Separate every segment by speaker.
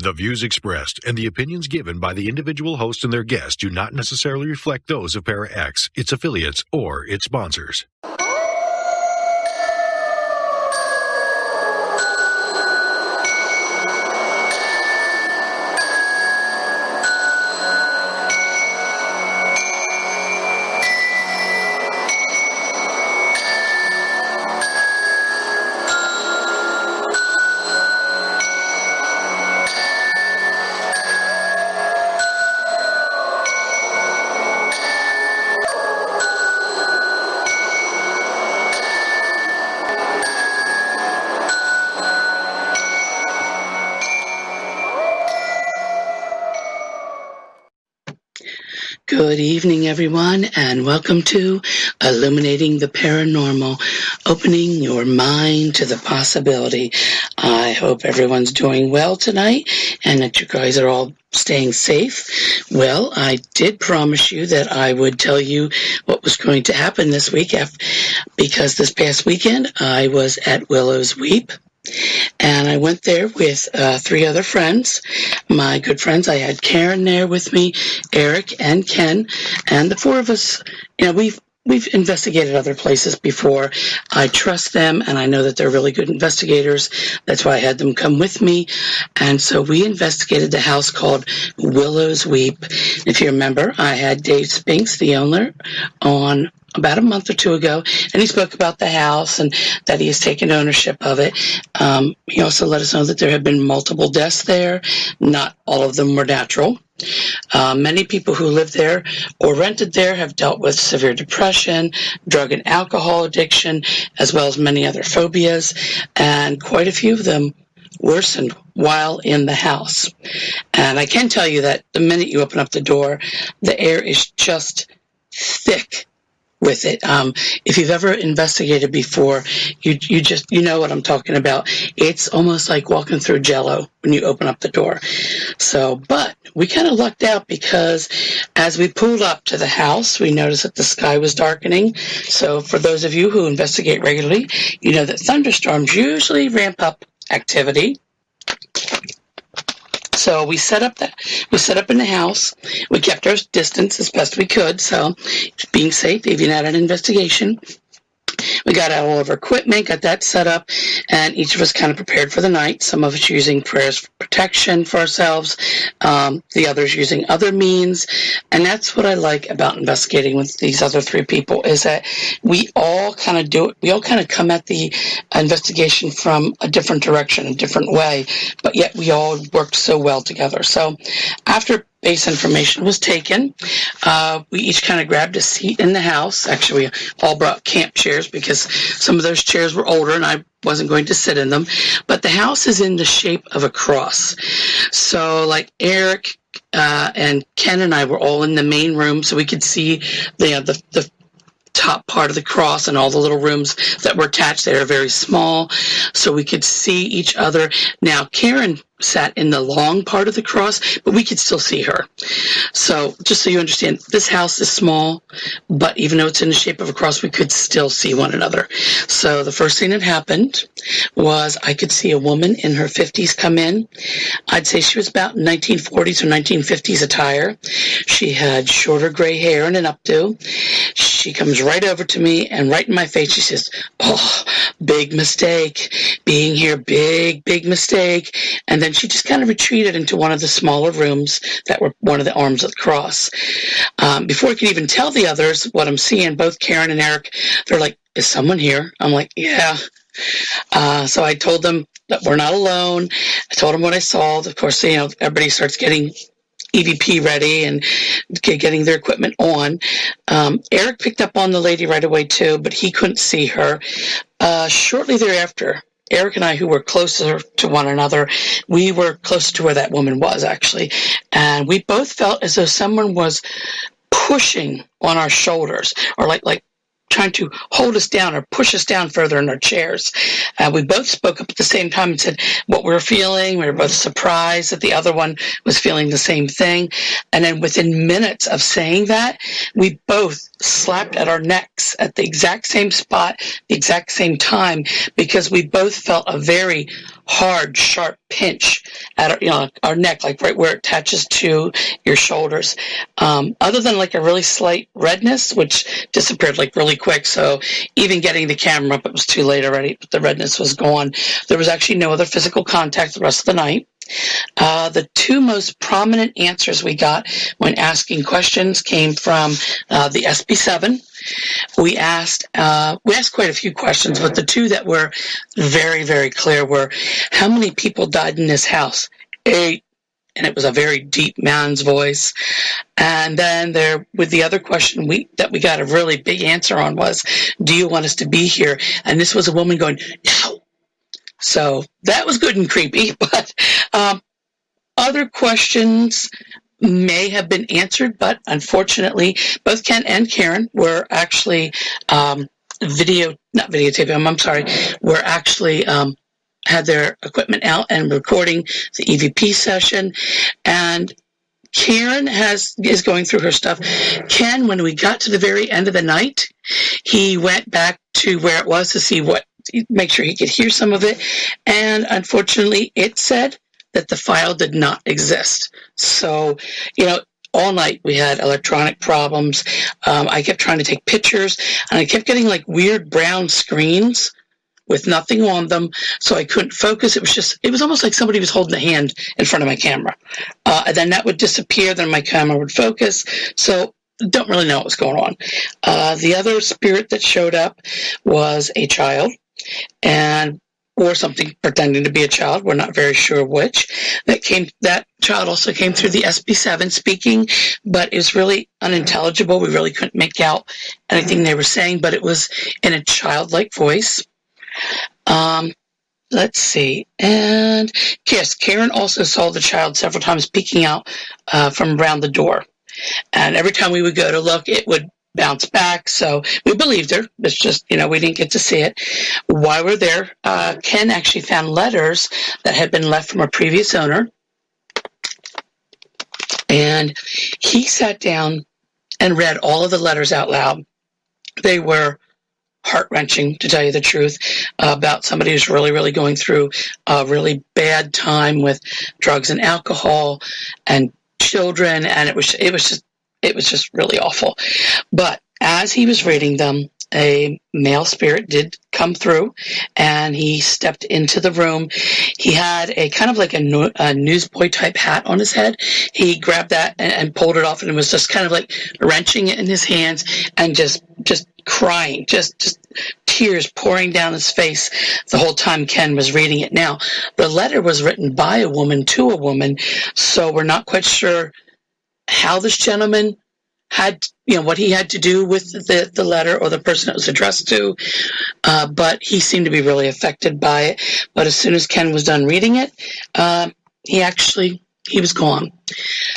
Speaker 1: The views expressed and the opinions given by the individual host and their guests do not necessarily reflect those of ParaX, its affiliates, or its sponsors.
Speaker 2: Good evening, everyone, and welcome to Illuminating the Paranormal, opening your mind to the possibility. I hope everyone's doing well tonight and that you guys are all staying safe. Well, I did promise you that I would tell you what was going to happen this week because this past weekend I was at Willow's Weep. And I went there with three other friends, my good friends. I had Karen there with me, Eric and Ken, and the four of us, we've investigated other places before. I trust them, and I know that they're really good investigators. That's why I had them come with me. And so we investigated the house called Willow's Weep. If you remember, I had Dave Spinks, the owner, on about a month or two ago, and he spoke about the house and that he has taken ownership of it. He also let us know that there have been multiple deaths there. Not all of them were natural. Many people who live there or rented there have dealt with severe depression, drug and alcohol addiction, as well as many other phobias, and quite a few of them worsened while in the house. And I can tell you that the minute you open up the door, the air is just thick with it. If you've ever investigated before, you know what I'm talking about. It's almost like walking through Jell-O when you open up the door. So, but we kind of lucked out because as we pulled up to the house, we noticed that the sky was darkening. So for those of you who investigate regularly, you know that thunderstorms usually ramp up activity. So we set up in the house. We kept our distance as best we could. So being safe, even at an investigation. We got out all of our equipment, got that set up, and each of us kind of prepared for the night. Some of us using prayers for protection for ourselves, the others using other means. And that's what I like about investigating with these other three people, is that we all kind of do it. We all kind of come at the investigation from a different direction, a different way, but yet we all worked so well together. So after base information was taken, we each kind of grabbed a seat in the house. Actually, we all brought camp chairs because some of those chairs were older and I wasn't going to sit in them. But the house is in the shape of a cross. So like Eric and Ken and I were all in the main room, so we could see the top part of the cross, and all the little rooms that were attached there are very small, so we could see each other. Now, Karen sat in the long part of the cross, but we could still see her. So just so you understand, this house is small, but even though it's in the shape of a cross, we could still see one another. So the first thing that happened was I could see a woman in her 50s come in. I'd say she was about 1940s or 1950s attire. She had shorter gray hair and an updo. She comes right over to me and right in my face, she says, "Oh, big mistake. Being here, big mistake." And then she just kind of retreated into one of the smaller rooms that were one of the arms of the cross. Before I could even tell the others what I'm seeing, both Karen and Eric, they're like, "Is someone here?" I'm like, "Yeah." So I told them that we're not alone. I told them what I saw. Of course, everybody starts getting EVP ready and getting their equipment on. Eric picked up on the lady right away too, but he couldn't see her. Shortly thereafter, Eric and I, who were closer to one another, we were closer to where that woman was, actually. And we both felt as though someone was pushing on our shoulders, or like trying to hold us down or push us down further in our chairs. We both spoke up at the same time and said what we were feeling. We were both surprised that the other one was feeling the same thing. And then within minutes of saying that, we both slapped at our necks at the exact same spot, the exact same time, because we both felt a very hard, sharp pinch at our neck, like right where it attaches to your shoulders. Other than like a really slight redness, which disappeared like really quick. So even getting the camera up, it was too late already. But the redness was gone. There was actually no other physical contact the rest of the night. The two most prominent answers we got when asking questions came from the SB7. We asked quite a few questions, but the two that were very, very clear were, how many people died in this house? 8. And it was a very deep man's voice. And then with the other question that we got a really big answer on was, do you want us to be here? And this was a woman going, no. So that was good and creepy, but other questions may have been answered, but unfortunately, both Ken and Karen were actually were actually had their equipment out and recording the EVP session. And Karen is going through her stuff. Ken, when we got to the very end of the night, he went back to where it was to make sure he could hear some of it. And unfortunately, it said that the file did not exist. So, all night we had electronic problems. I kept trying to take pictures, and I kept getting like weird brown screens with nothing on them, so I couldn't focus. It was almost like somebody was holding a hand in front of my camera. And then that would disappear, then my camera would focus. So don't really know what was going on. The other spirit that showed up was a child, or something pretending to be a child. We're not very sure which. That child also came through the SB7 speaking, but it was really unintelligible. We really couldn't make out anything they were saying, but it was in a childlike voice. Let's see. And yes, Karen also saw the child several times peeking out from around the door. And every time we would go to look, it would bounce back. So we believed her. It's just, we didn't get to see it. While we're there, Ken actually found letters that had been left from a previous owner. And he sat down and read all of the letters out loud. They were heart-wrenching, to tell you the truth, about somebody who's really, really going through a really bad time with drugs and alcohol and children. And it was just really awful. But as he was reading them, a male spirit did come through, and he stepped into the room. He had a kind of like a newsboy type hat on his head. He grabbed that and pulled it off, and was just kind of like wrenching it in his hands and just crying, just tears pouring down his face the whole time Ken was reading it. Now, the letter was written by a woman to a woman, so we're not quite sure how this gentleman had, what he had to do with the letter or the person it was addressed to, but he seemed to be really affected by it. But as soon as Ken was done reading it, he was gone.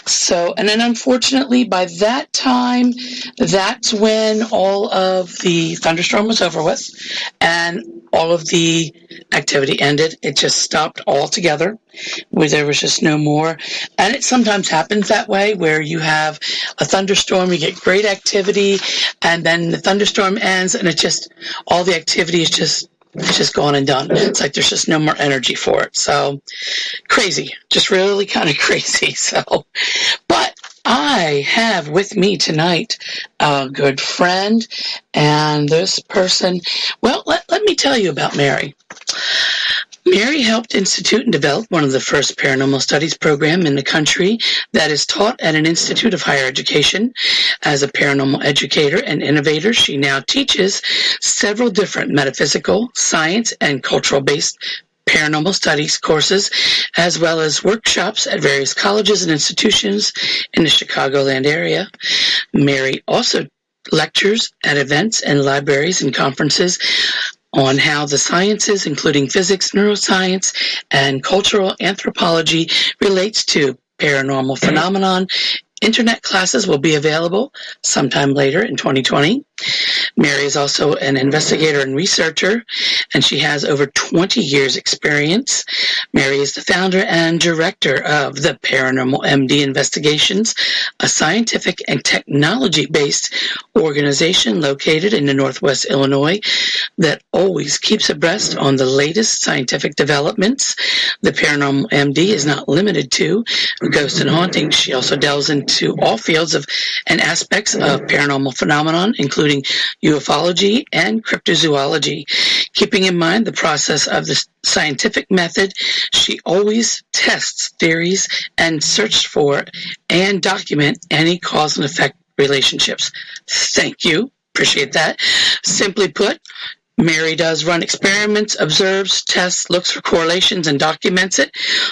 Speaker 2: So, and then unfortunately, by that time, that's when all of the thunderstorm was over with, and all of the activity ended. It just stopped altogether, where there was just no more. And it sometimes happens that way, where you have a thunderstorm, you get great activity, and then the thunderstorm ends, and all the activity is just gone and done. It's like there's just no more energy for it. So crazy, just really kind of crazy. So, but I have with me tonight a good friend, and this person, well, let me tell you about Mary. Mary helped institute and develop one of the first paranormal studies program in the country that is taught at an institute of higher education. As a paranormal educator and innovator, she now teaches several different metaphysical, science, and cultural-based paranormal studies courses, as well as workshops at various colleges and institutions in the Chicagoland area. Mary also lectures at events and libraries and conferences on how the sciences, including physics, neuroscience, and cultural anthropology, relates to paranormal phenomenon. Internet classes will be available sometime later in 2020. Mary is also an investigator and researcher, and she has over 20 years experience. Mary is the founder and director of the Paranormal MD Investigations, a scientific and technology-based organization located in the Northwest Illinois that always keeps abreast on the latest scientific developments. The Paranormal MD is not limited to ghosts and hauntings. She also delves into all fields of and aspects of paranormal phenomenon, including ufology and cryptozoology. Keeping in mind the process of the scientific method, she always tests theories and searches for and document any cause and effect relationships. Thank you. Appreciate that. Simply put, Mary does run experiments, observes, tests, looks for correlations, and documents it.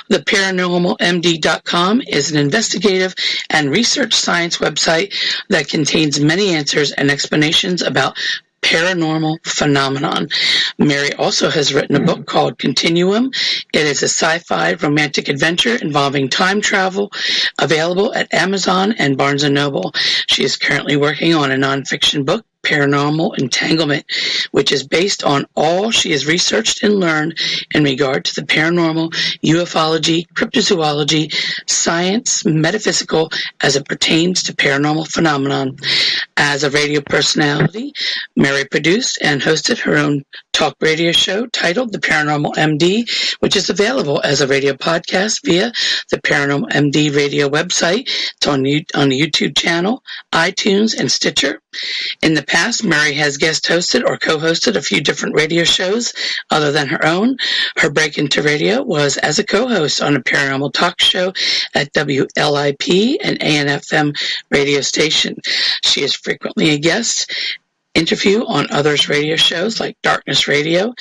Speaker 2: The ParanormalMD.com is an investigative and research science website that contains many answers and explanations about paranormal phenomenon. Mary also has written a book called Continuum. It is a sci-fi romantic adventure involving time travel, available at Amazon and Barnes & Noble. She is currently working on a nonfiction book, Paranormal Entanglement, which is based on all she has researched and learned in regard to the paranormal, ufology, cryptozoology, science, metaphysical, as it pertains to paranormal phenomenon. As a radio personality, Mary produced and hosted her own talk radio show titled The Paranormal MD, which is available as a radio podcast via the Paranormal MD radio website. It's on the YouTube channel, iTunes, and Stitcher. In the past, Mary has guest hosted or co-hosted a few different radio shows other than her own. Her break into radio was as a co-host on a paranormal talk show at WLIP, an AM/FM radio station. She is frequently a guest interview on others' radio shows like Darkness Radio,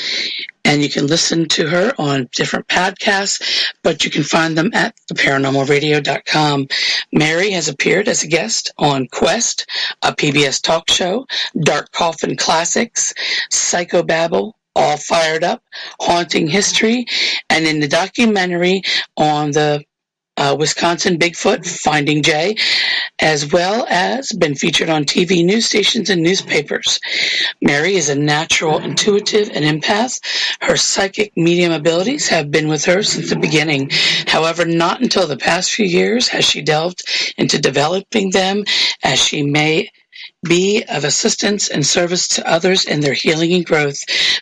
Speaker 2: and you can listen to her on different podcasts, but you can find them at theparanormalradio.com. Mary has appeared as a guest on Quest, a PBS talk show, Dark Coffin Classics, Psychobabble, All Fired Up, Haunting History, and in the documentary on the Wisconsin Bigfoot, Finding Jay, as well as been featured on TV news stations and newspapers. Mary is a natural intuitive and empath. Her psychic medium abilities have been with her since the beginning. However, not until the past few years has she delved into developing them, as she may be of assistance and service to others in their healing and growth.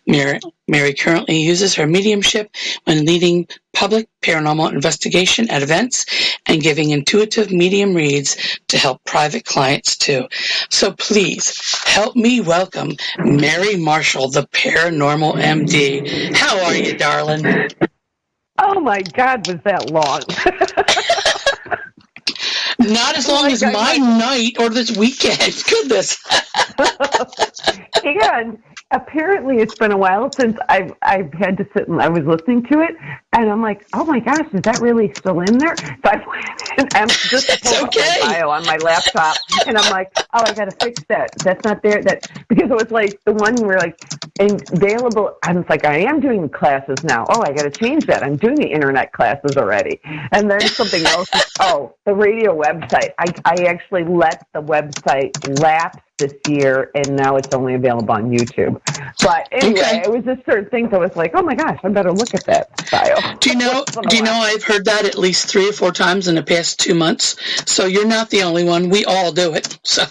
Speaker 2: Mary currently uses her mediumship when leading public paranormal investigation at events and giving intuitive medium reads to help private clients too. So please help me welcome Mary Marshall, the Paranormal MD. How are you, darling?
Speaker 3: Oh my God, was that long?
Speaker 2: Not as long as my night or this weekend. Goodness.
Speaker 3: And apparently it's been a while since I've had to sit and I was listening to it, and I'm like, oh my gosh, is that really still in there? So I went and I'm just pulling up my bio on my laptop, and I'm like, oh, I got to fix that. That's not there. That because it was like the one where like available. I'm like, I am doing classes now. Oh, I got to change that. I'm doing the internet classes already, and then something else. Oh, the radio website. I actually let the website lapse this year, and now it's only available on YouTube. But anyway, It was just certain things I was like, oh my gosh, I better look at that file.
Speaker 2: Do you know I've heard that at least 3 or 4 times in the past 2 months. So you're not the only one. We all do it. So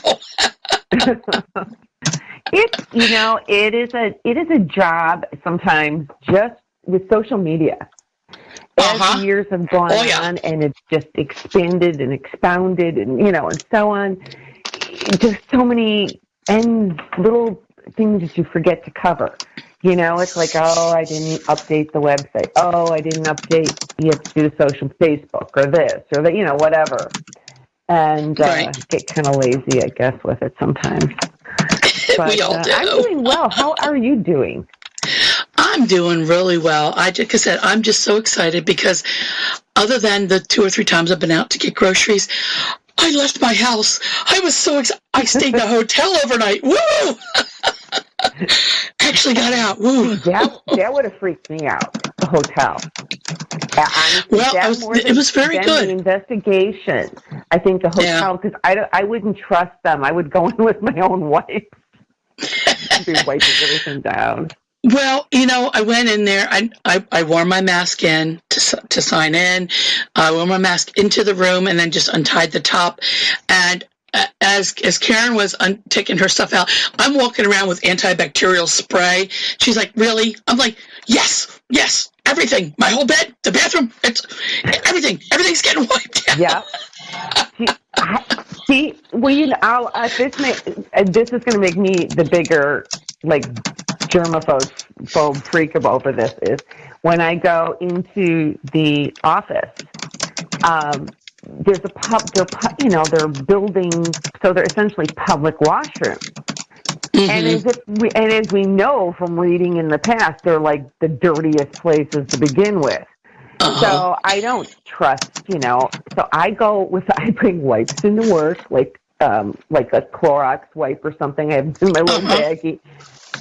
Speaker 3: it is a job sometimes just with social media. As the years have gone on, and it's just expanded and expounded, and and so on. Just so many and little things that you forget to cover. It's like, oh, I didn't update the website. Oh, I didn't update. You have to do the social Facebook or this or that, whatever. And get kind of lazy, I guess, with it sometimes. But,
Speaker 2: we all do.
Speaker 3: I'm doing well. How are you doing?
Speaker 2: I'm doing really well. Like I said, I'm just so excited because other than the 2 or 3 times I've been out to get groceries, I left my house. I was so excited. I stayed in a hotel overnight. Woo! Actually got out. Woo!
Speaker 3: That would have freaked me out, the hotel.
Speaker 2: Honestly, it was very good.
Speaker 3: The investigation. I think the hotel, because I wouldn't trust them. I would go in with my own wife. Be wiping everything down.
Speaker 2: Well, I went in there. I wore my mask in to sign in. I wore my mask into the room and then just untied the top. And as Karen was taking her stuff out, I'm walking around with antibacterial spray. She's like, "Really?" I'm like, "Yes, everything. My whole bed, the bathroom, it's everything. Everything's getting wiped out."
Speaker 3: Yeah. See, well, this is going to make me the bigger, like, germaphobe freak over this. Is when I go into the office, there's they're building, so they're essentially public washrooms. Mm-hmm. And as we know from reading in the past, they're like the dirtiest places to begin with. So I don't trust, so I bring wipes into work, like a Clorox wipe or something. I have in my little baggie,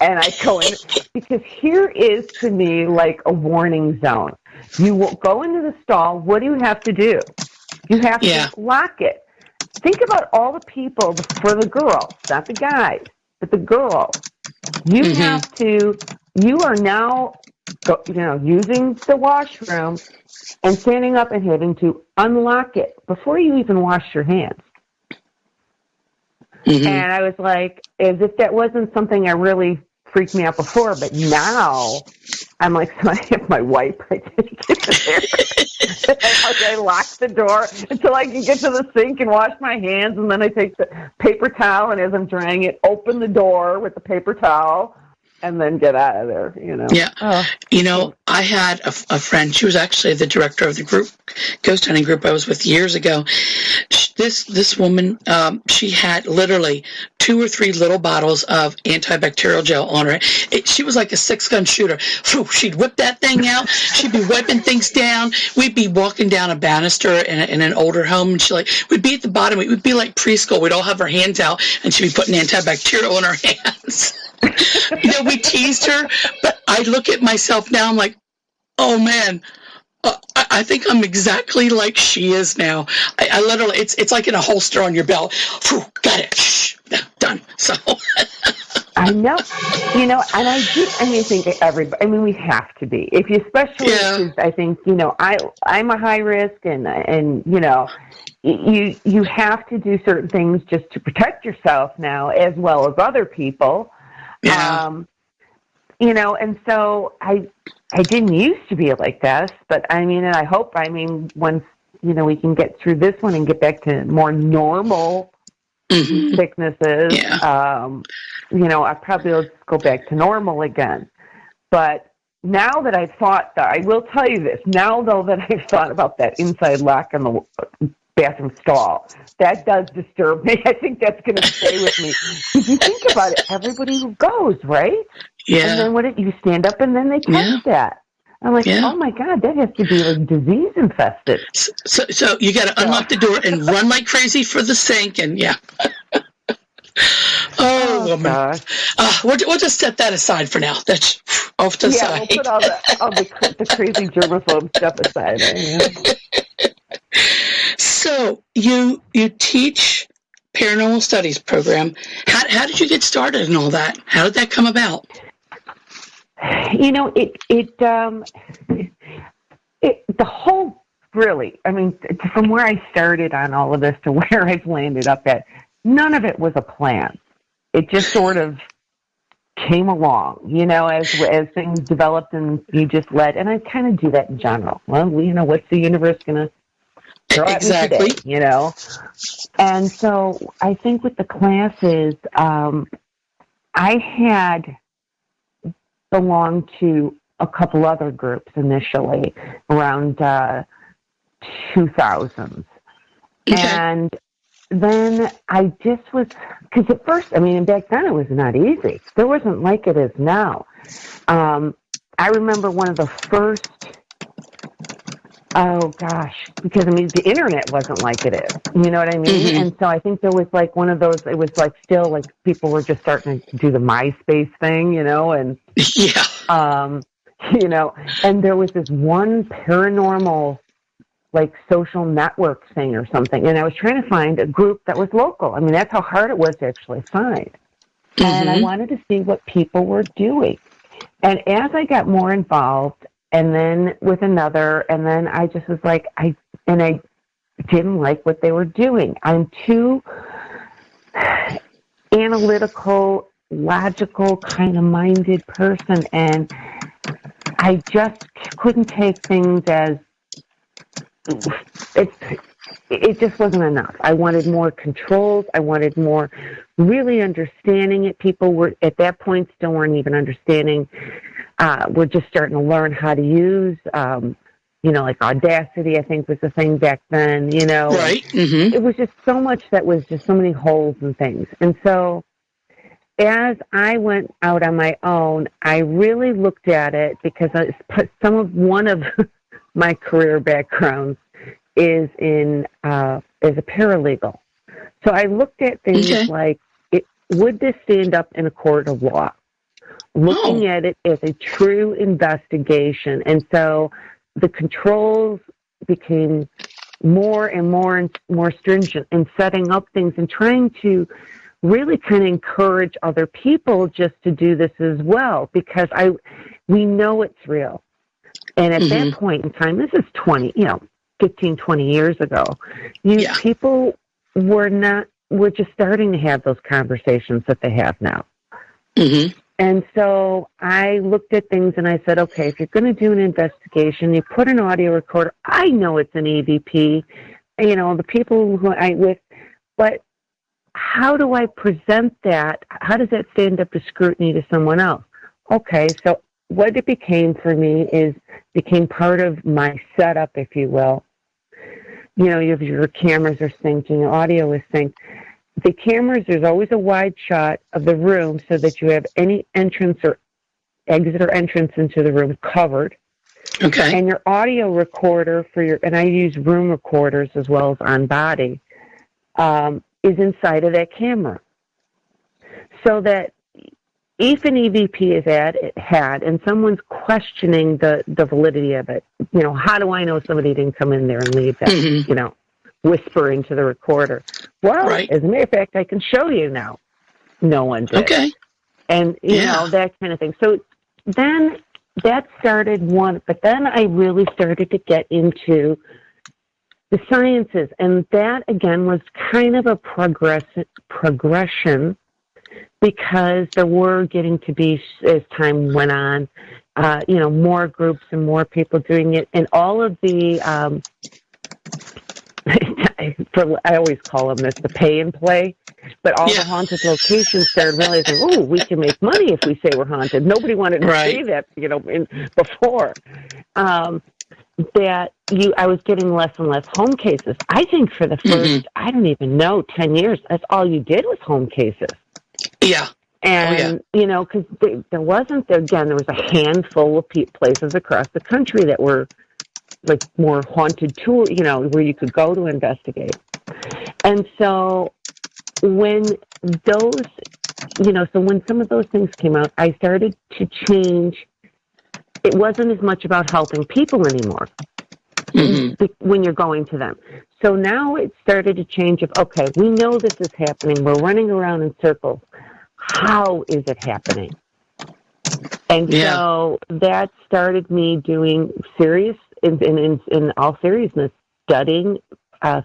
Speaker 3: and I go in, because here is to me like a warning zone. You will go into the stall. What do you have to do? You have to lock it. Think about all the people, for the girls, not the guys, but the girls. You you are now, using the washroom and standing up and having to unlock it before you even wash your hands. Mm-hmm. And I was like, as if that wasn't something that really freaked me out before, but now I'm like, so I have my wipe. I take it there. I lock the door until I can get to the sink and wash my hands, and then I take the paper towel, and as I'm drying it, open the door with the paper towel, and then get out of there,
Speaker 2: Yeah. I had a friend. She was actually the director of the group, ghost hunting group I was with years ago. This woman, she had literally 2 or 3 little bottles of antibacterial gel on her. She was like a 6-gun shooter. She'd whip that thing out. She'd be wiping things down. We'd be walking down a banister in an older home, and we'd be at the bottom. It would be like preschool. We'd all have our hands out, and she'd be putting antibacterial on our hands. We teased her, but I look at myself now, I'm like, oh man, I think I'm exactly like she is now. I literally, it's like in a holster on your belt. Got it. Shh, done. So.
Speaker 3: I know, and I think everybody, we have to be. If you, especially, because I think, I'm a high risk, and you have to do certain things just to protect yourself now, as well as other people. Yeah. And so I didn't used to be like this, but and I hope, once, we can get through this one and get back to more normal sicknesses, I probably will just go back to normal again. But now that I will tell you this, now though that I've thought about that inside lock on the bathroom stall, that does disturb me. I think that's going to stay with me. If you think about it, everybody who goes, right? Yeah. And then you stand up and then they test that. I'm like, oh my God, that has to be like disease infested.
Speaker 2: So you got to unlock the door and run like crazy for the sink, and Oh, woman. We'll just set that aside for now. That's off to the side.
Speaker 3: We'll put all the crazy germaphobe stuff aside.
Speaker 2: So you teach paranormal studies program. How did you get started and all that? How did that come about?
Speaker 3: The whole, really, from where I started on all of this to where I've landed up at, none of it was a plan. It just sort of came along, as things developed and you just let, and I kind of do that in general. Well, what's the universe going to throw at me today, And so I think with the classes, I had belonged to a couple other groups initially around 2000s. Okay. And then I just was, because at first, back then it was not easy. It wasn't like it is now. I remember one of the first, because the internet wasn't like it is. You know what I mean? Mm-hmm. And so I think there was like one of those, it was like still like people were just starting to do the MySpace thing, and and there was this one paranormal like social network thing or something, and I was trying to find a group that was local. That's how hard it was to actually find. and I wanted to see what people were doing. And as I got more involved, and then with another, and then I just was like, I didn't like what they were doing. I'm too analytical, logical kind of minded person, and I just couldn't take things as it just wasn't enough. I wanted more controls. I wanted more really understanding it. People were at that point still weren't even understanding. We're just starting to learn how to use, like Audacity, I think was the thing back then,
Speaker 2: Right. Mm-hmm.
Speaker 3: It was just so much that was just so many holes and things. And so as I went out on my own, I really looked at it because one of my career backgrounds is as a paralegal. So I looked at things like, would this stand up in a court of law? Looking at it as a true investigation. And so the controls became more and more and more stringent in setting up things and trying to really kind of encourage other people just to do this as well, because we know it's real. And at that point in time, this is 15, 20 years ago, people were just starting to have those conversations that they have now.
Speaker 2: Mm-hmm.
Speaker 3: And so I looked at things and I said, okay, if you're going to do an investigation, you put an audio recorder. I know it's an EVP, the people who I'm with, but how do I present that? How does that stand up to scrutiny to someone else? Okay, so what it became for me became part of my setup, if you will. Your cameras are synced and your audio is synced. The cameras, there's always a wide shot of the room so that you have any entrance or exit or entrance into the room covered.
Speaker 2: Okay.
Speaker 3: And your audio recorder and I use room recorders as well as on body, is inside of that camera. So that if an EVP is had and someone's questioning the validity of it, how do I know somebody didn't come in there and leave that, whisper into the recorder? Well, as a matter of fact, I can show you now. No one did.
Speaker 2: Okay.
Speaker 3: And, that kind of thing. So then that started but then I really started to get into the sciences. And that, again, was kind of a progression because there were getting to be, as time went on, more groups and more people doing it. And all of the, I always call them this, the pay and play, but all the haunted locations started realizing, we can make money if we say we're haunted. Nobody wanted to say that, before. I was getting less and less home cases. I think for the first, I don't even know, 10 years, that's all you did was home cases.
Speaker 2: Yeah.
Speaker 3: And, because there was a handful of places across the country that were like more haunted tour, where you could go to investigate. And so when when some of those things came out, I started to change. It wasn't as much about helping people anymore when you're going to them. So now it started to change of, okay, we know this is happening. We're running around in circles. How is it happening? And so that started me doing in all seriousness, studying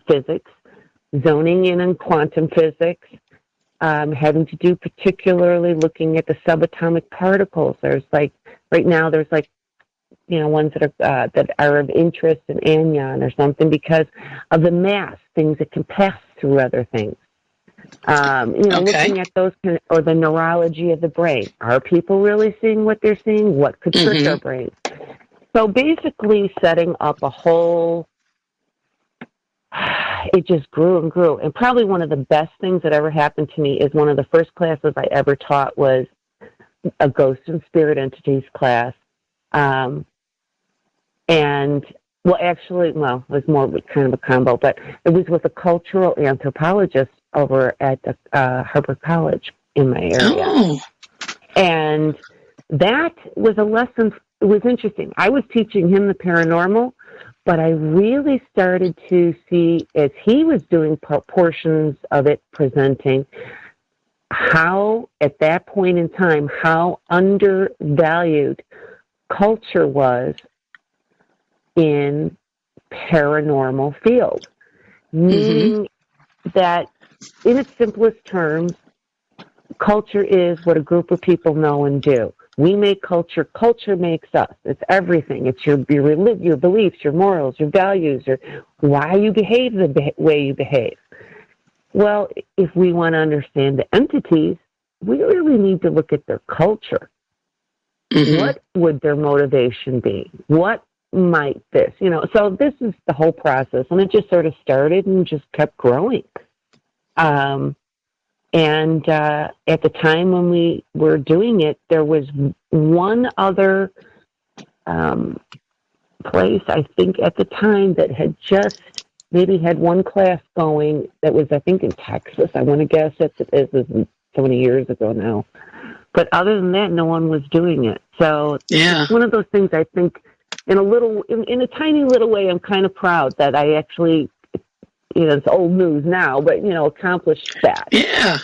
Speaker 3: physics, zoning in on quantum physics, having to do particularly looking at the subatomic particles. There's right now ones that are of interest in anion or something because of the mass, things that can pass through other things. Looking at those or the neurology of the brain. Are people really seeing what they're seeing? What could trick our brain? So basically setting up a whole, it just grew and grew. And probably one of the best things that ever happened to me is one of the first classes I ever taught was a ghost and spirit entities class. It was more kind of a combo, but it was with a cultural anthropologist over at Harvard College in my area.
Speaker 2: Oh.
Speaker 3: And that was a lesson. It was interesting. I was teaching him the paranormal, but I really started to see, as he was doing portions of it presenting, how, at that point in time, how undervalued culture was in paranormal field. Meaning that, in its simplest terms, culture is what a group of people know and do. We make culture. Culture makes us. It's everything. It's your beliefs, your morals, your values, or why you behave the way you behave. Well, if we want to understand the entities, we really need to look at their culture. What would their motivation be? What might this, so this is the whole process, and it just sort of started and just kept growing. And at the time when we were doing it, there was one other place, I think, at the time that had just maybe had one class going that was, I think, in Texas. I want to guess this is so many years ago now. But other than that, no one was doing it. So it's one of those things, I think, in a tiny little way, I'm kind of proud that I actually, it's old news now, but, accomplished that.
Speaker 2: Yeah.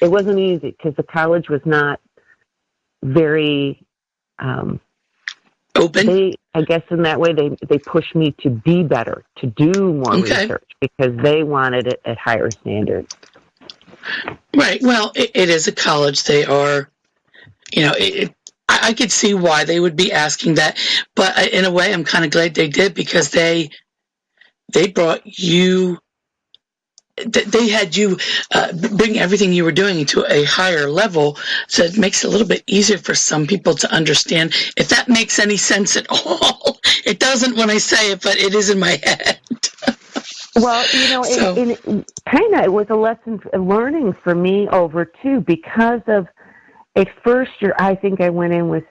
Speaker 3: It wasn't easy because the college was not very
Speaker 2: open.
Speaker 3: I guess in that way, they pushed me to be better, to do more research, because they wanted it at higher standards.
Speaker 2: Right. Well, it is a college. They are, I could see why they would be asking that, but in a way, I'm kind of glad they did, because they brought you, they had you bring everything you were doing to a higher level, so it makes it a little bit easier for some people to understand, if that makes any sense at all. It doesn't when I say it, but it is in my head.
Speaker 3: Well, it was a lesson learning for me over too, because of at first year, I think I went in with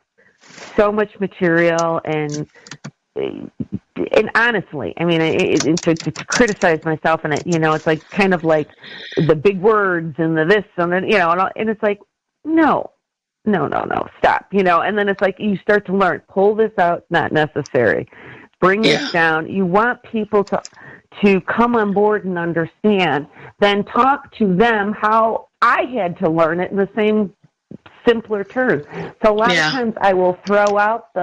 Speaker 3: so much material and honestly, I mean, to criticize myself, and it's like kind of like the big words and the this and the, and it's like, no, stop, and then it's like you start to learn, pull this out, not necessary, bring this down. You want people to come on board and understand, then talk to them how I had to learn it in the same simpler terms. So a lot of times I will throw out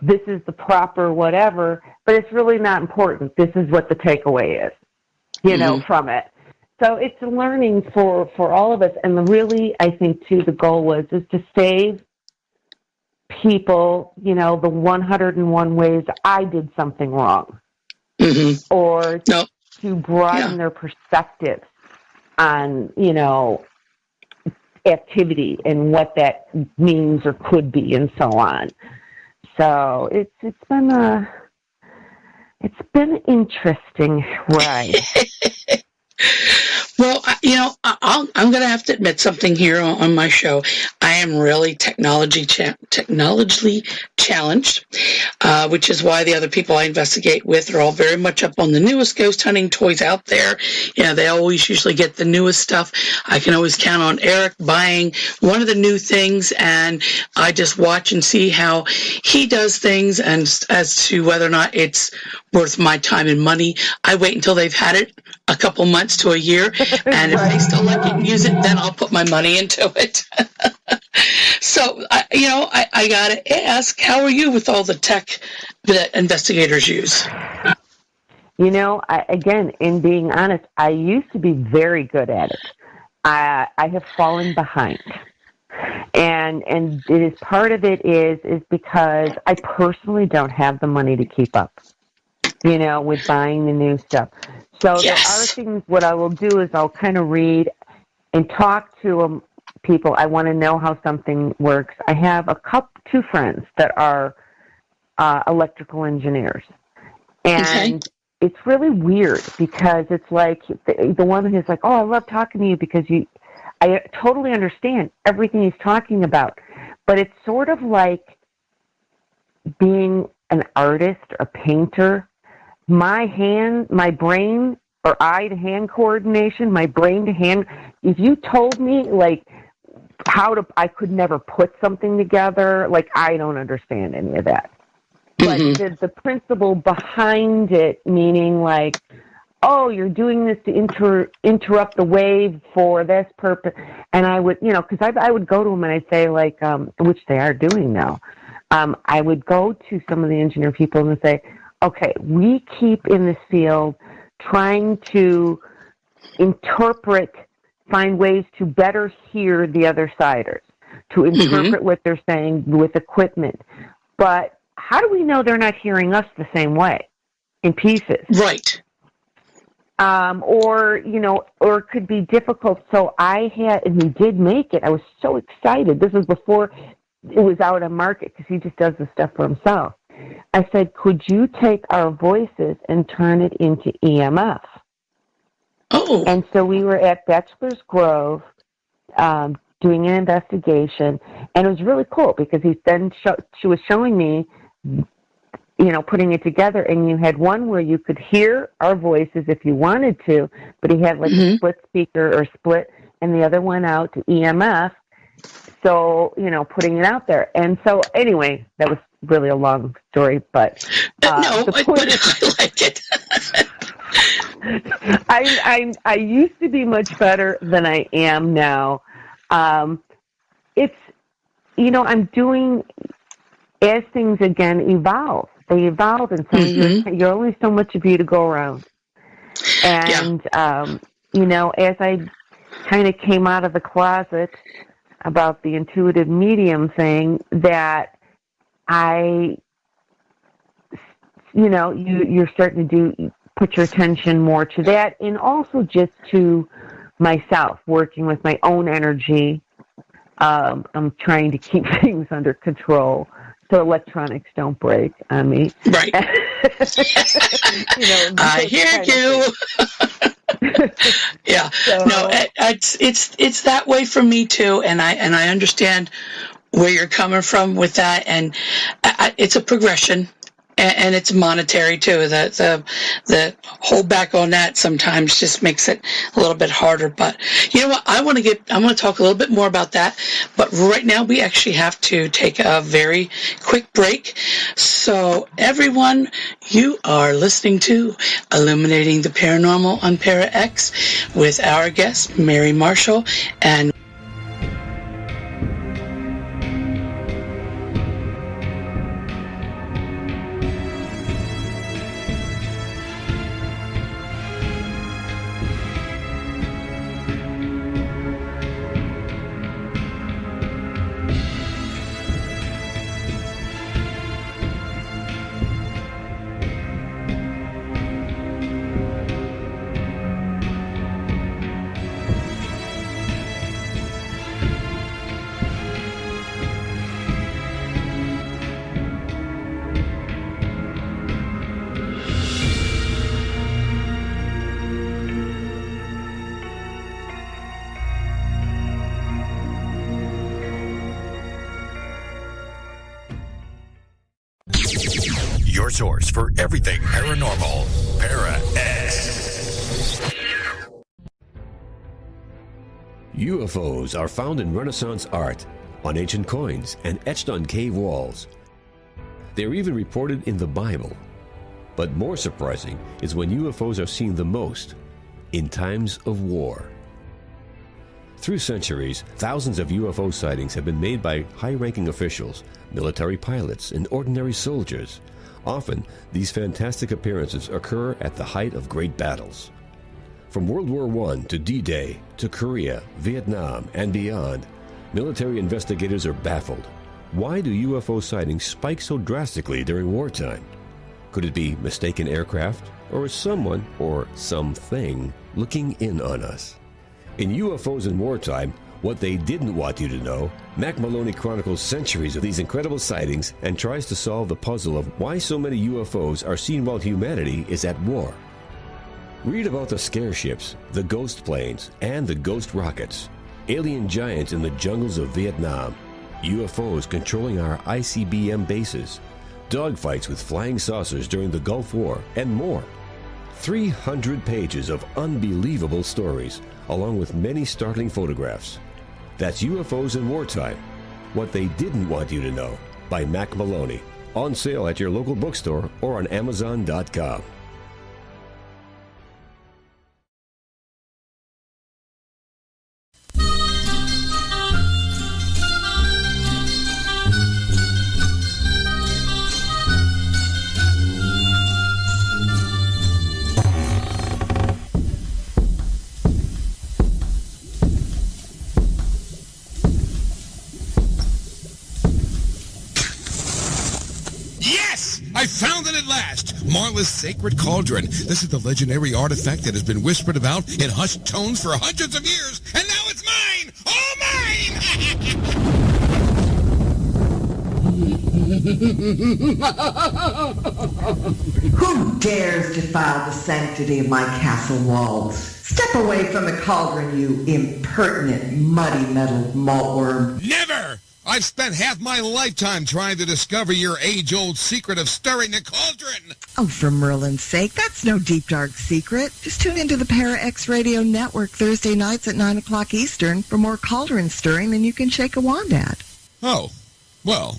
Speaker 3: this is the proper whatever, but it's really not important. This is what the takeaway is, from it. So it's a learning for all of us. And really, I think, too, the goal is to save people, the 101 ways I did something wrong. Or to broaden their perspectives on, activity and what that means or could be, and so on. So it's been an interesting ride.
Speaker 2: Well, I'm going to have to admit something here on my show. I am really technologically challenged, which is why the other people I investigate with are all very much up on the newest ghost hunting toys out there. They always usually get the newest stuff. I can always count on Eric buying one of the new things, and I just watch and see how he does things, and as to whether or not it's worth my time and money. I wait until they've had it a couple months to a year, and if they still like it and use it, then I'll put my money into it. So, I gotta ask, how are you with all the tech that investigators use?
Speaker 3: Again, in being honest, I used to be very good at it. I have fallen behind. And it is, part of it is because I personally don't have the money to keep up, with buying the new stuff. So there are things, what I will do is I'll kind of read and talk to people. I want to know how something works. I have two friends that are electrical engineers. And it's really weird, because it's like the one who's like, oh, I love talking to you because I totally understand everything he's talking about. But it's sort of like being an artist, a painter. My brain, or eye to hand coordination, my brain to hand, if you told me like I could never put something together, like I don't understand any of that. But the principle behind it, meaning like oh, you're doing this to interrupt the wave for this purpose. And I would, because I would go to them and I'd say, like, which they are doing now. I would go to some of the engineer people and say, okay, we keep in this field trying to find ways to better hear the other siders, to interpret what they're saying with equipment. But how do we know they're not hearing us the same way in pieces?
Speaker 2: Right.
Speaker 3: Or it could be difficult. So and he did make it. I was so excited. This was before it was out on market because he just does the stuff for himself. I said, could you take our voices and turn it into EMF?
Speaker 2: Oh.
Speaker 3: And so we were at Bachelor's Grove doing an investigation, and it was really cool because she was showing me, putting it together, and you had one where you could hear our voices if you wanted to, but he had like a split speaker or split, and the other one out to EMF. So, putting it out there. And so, anyway, that was really a long story, but
Speaker 2: no, but I like it.
Speaker 3: I used to be much better than I am now. It's, I'm doing, as things again evolve, they evolve, and so you're only so much of you to go around. And, as I kind of came out of the closet about the intuitive medium thing, that you're starting to put your attention more to that, and also just to myself, working with my own energy. I'm trying to keep things under control so electronics don't break on me.
Speaker 2: Right. I hear you. Yeah. So, no, it's that way for me too, and I understand where you're coming from with that, and it's a progression. And it's monetary too. The hold back on that sometimes just makes it a little bit harder. But you know what? I want to talk a little bit more about that. But right now we actually have to take a very quick break. So everyone, you are listening to Illuminating the Paranormal on Para X with our guest, Mary Marshall, and
Speaker 1: your source for everything paranormal. Para X.
Speaker 4: UFOs are found in Renaissance art, on ancient coins, and etched on cave walls. They are even reported in the Bible. But more surprising is when UFOs are seen the most, in times of war. Through centuries, thousands of UFO sightings have been made by high-ranking officials, military pilots, and ordinary soldiers. Often, these fantastic appearances occur at the height of great battles. From World War I to D-Day, to Korea, Vietnam, and beyond, military investigators are baffled. Why do UFO sightings spike so drastically during wartime? Could it be mistaken aircraft, or is someone, or something, looking in on us? In UFOs in Wartime, What They Didn't Want You to Know, Mac Maloney chronicles centuries of these incredible sightings and tries to solve the puzzle of why so many UFOs are seen while humanity is at war. Read about the scare ships, the ghost planes, and the ghost rockets, alien giants in the jungles of Vietnam, UFOs controlling our ICBM bases, dogfights with flying saucers during the Gulf War, and more. 300 pages of unbelievable stories, along with many startling photographs. That's UFOs in Wartime, What They Didn't Want You to Know, by Mac Maloney. On sale at your local bookstore or on Amazon.com.
Speaker 5: guest, Marla's Sacred Cauldron. This is the legendary artifact that has been whispered about in hushed tones for hundreds of years, and now it's mine! All mine!
Speaker 6: Who dares defile the sanctity of my castle walls? Step away from the cauldron, you impertinent, muddy-metaled maltworm.
Speaker 5: Never! I've spent half my lifetime trying to discover your age-old secret of stirring the cauldron.
Speaker 6: Oh, for Merlin's sake, that's no deep, dark secret. Just tune into the Para X Radio Network Thursday nights at 9 o'clock Eastern for more cauldron stirring than you can shake a wand at.
Speaker 5: Oh, well,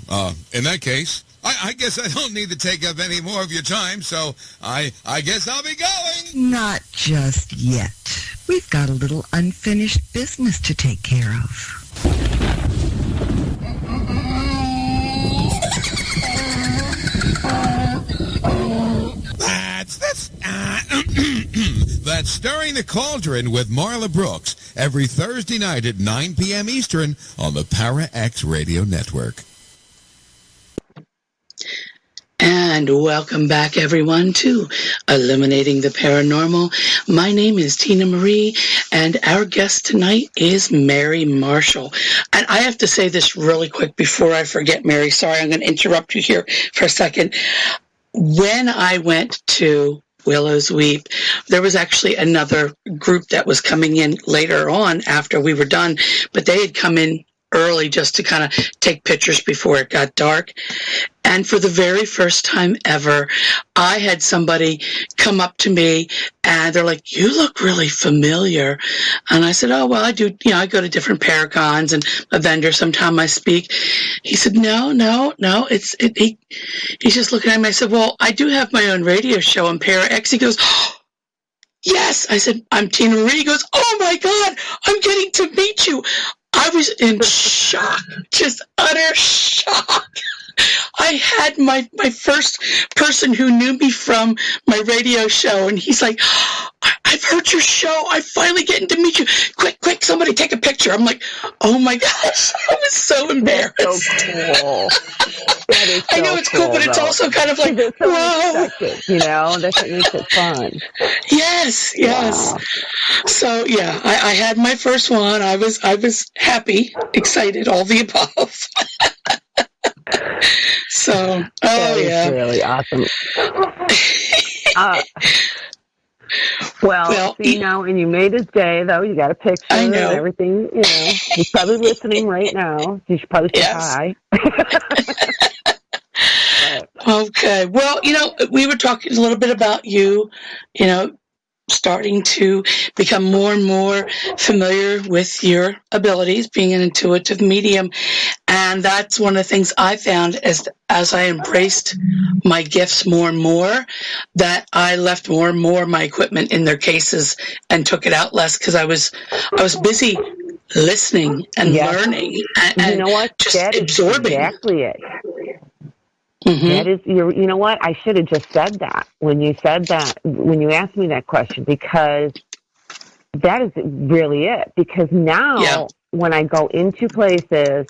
Speaker 5: in that case, I guess I don't need to take up any more of your time, so I guess I'll be going.
Speaker 6: Not just yet. We've got a little unfinished business to take care of.
Speaker 5: That's Stirring the Cauldron with Marla Brooks every Thursday night at 9 p.m. Eastern on the Para X Radio Network.
Speaker 2: And welcome back, everyone, to Illuminating the Paranormal. My name is Tina Marie, and our guest tonight is Mary Marshall. And I have to say this really quick before I forget, Mary. Sorry, I'm going to interrupt you here for a second. When I went to Willow's Weep, there was actually another group that was coming in later on after we were done, but they had come in early just to kind of take pictures before it got dark. And for the very first time ever, I had somebody come up to me and they're like, "You look really familiar." And I said, "Oh, well, I do, I go to different Paracons and a vendor. Sometime I speak." He said, No, he's just looking at me. I said, "Well, I do have my own radio show on Para X." He goes, "Oh, yes." I said, "I'm Tina Marie." He goes, "Oh my God, I'm getting to meet you." I was in shock, just utter shock. I had my first person who knew me from my radio show, and he's like, "I've heard your show. I'm finally getting to meet you. Quick, somebody take a picture." I'm like, "Oh my gosh," I was so embarrassed.
Speaker 3: That's so cool. That is so
Speaker 2: I know it's cool, but it's also kind of like,
Speaker 3: it's so
Speaker 2: whoa.
Speaker 3: unexpected, that's what makes it fun.
Speaker 2: Yes.
Speaker 3: Wow.
Speaker 2: So yeah, I had my first one. I was happy, excited, all the above. So,
Speaker 3: that is really awesome. Well, and you made his day, though. You got a picture and everything. He's probably listening right now. You should probably say hi.
Speaker 2: Okay. Well, we were talking a little bit about you, starting to become more and more familiar with your abilities, being an intuitive medium. And that's one of the things I found as I embraced my gifts more and more, that I left more and more of my equipment in their cases and took it out less because I was busy listening and learning and
Speaker 3: you know what?
Speaker 2: just
Speaker 3: that
Speaker 2: absorbing.
Speaker 3: Is exactly it.
Speaker 2: Mm-hmm.
Speaker 3: That is, you know what? I should have just said that when you asked me that question, because that is really it. Because now when I go into places,